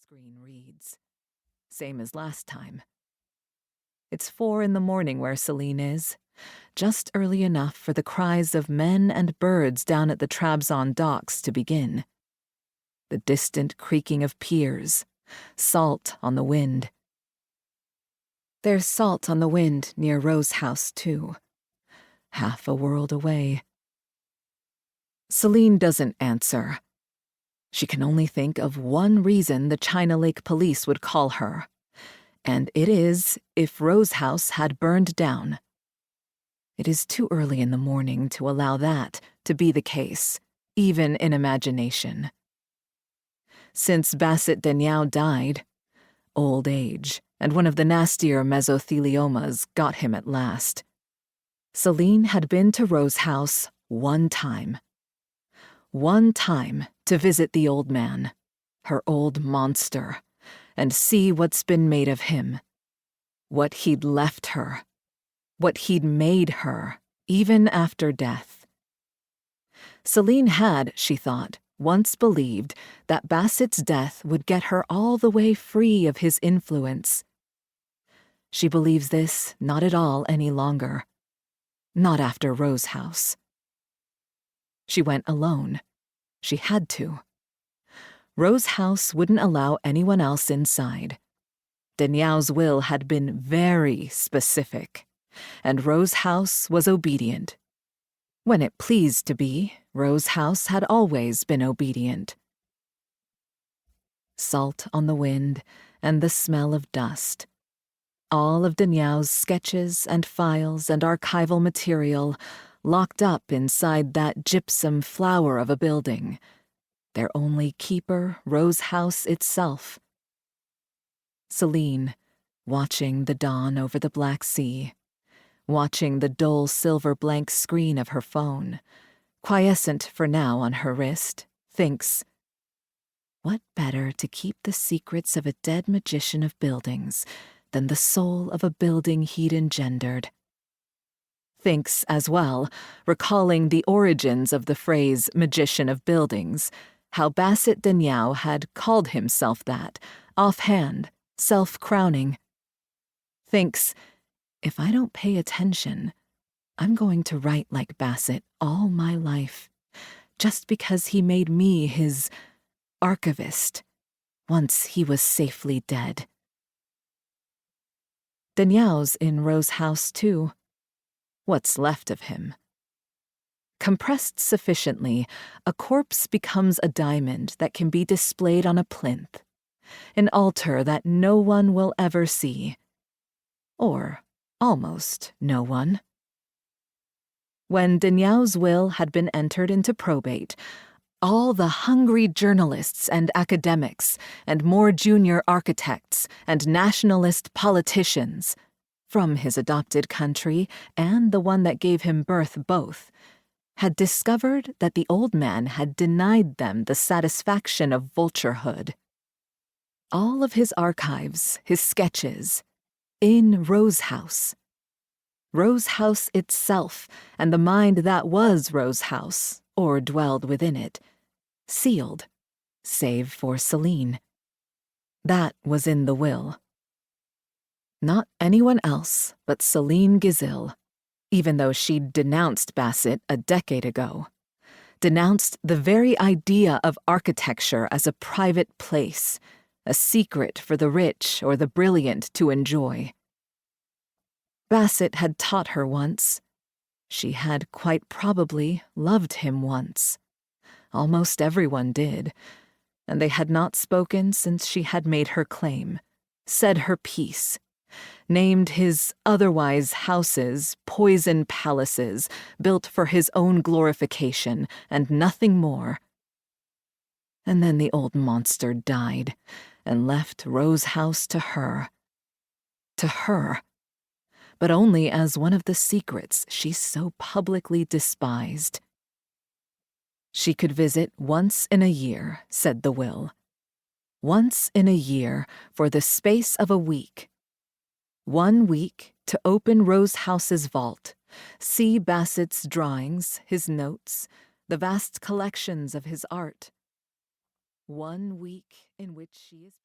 screen reads. Same as last time. It's 4 a.m. where Selene is, just early enough for the cries of men and birds down at the Trabzon docks to begin. The distant creaking of piers, salt on the wind. There's salt on the wind near Rose House, too. Half a world away. Selene doesn't answer. She can only think of one reason the China Lake police would call her, and it is if Rose House had burned down. It is too early in the morning to allow that to be the case, even in imagination. Since Basit Deniau died, old age and one of the nastier mesotheliomas got him at last. Selene had been to Rose House one time to visit the old man, her old monster, and see what's been made of him, what he'd left her, what he'd made her, even after death. Selene had, she thought, once believed that Basit's death would get her all the way free of his influence. She believes this not at all any longer. Not after Rose House. She went alone. She had to. Rose House wouldn't allow anyone else inside. Deniau's will had been very specific, and Rose House was obedient. When it pleased to be, Rose House had always been obedient. Salt on the wind and the smell of dust. All of Deniau's sketches and files and archival material locked up inside that gypsum flower of a building, their only keeper, Rose House itself. Selene, watching the dawn over the Black Sea, watching the dull silver blank screen of her phone, quiescent for now on her wrist, thinks, what better to keep the secrets of a dead magician of buildings than the soul of a building he'd engendered? Thinks as well, recalling the origins of the phrase magician of buildings, how Basit Deniau had called himself that, offhand, self-crowning. Thinks, if I don't pay attention, I'm going to write like Basit all my life, just because he made me his archivist, once he was safely dead. Deniau's in Rose House, too. What's left of him. Compressed sufficiently, a corpse becomes a diamond that can be displayed on a plinth, an altar that no one will ever see. Or almost no one. When Deniau's will had been entered into probate, all the hungry journalists and academics and more junior architects and nationalist politicians from his adopted country and the one that gave him birth both, had discovered that the old man had denied them the satisfaction of vulturehood. All of his archives, his sketches, in Rose House. Rose House itself, and the mind that was Rose House, or dwelled within it, sealed, save for Selene. That was in the will. Not anyone else but Selene Gisil, even though she'd denounced Basit a decade ago. Denounced the very idea of architecture as a private place, a secret for the rich or the brilliant to enjoy. Basit had taught her once. She had quite probably loved him once. Almost everyone did, and they had not spoken since she had made her claim, said her piece, named his otherwise houses poison palaces built for his own glorification and nothing more. And then the old monster died and left Rose House to her. To her. But only as one of the secrets she so publicly despised. She could visit once in a year, said the will. Once in a year for the space of a week. 1 week to open Rose House's vault, see Basit's drawings, his notes, the vast collections of his art. 1 week in which she is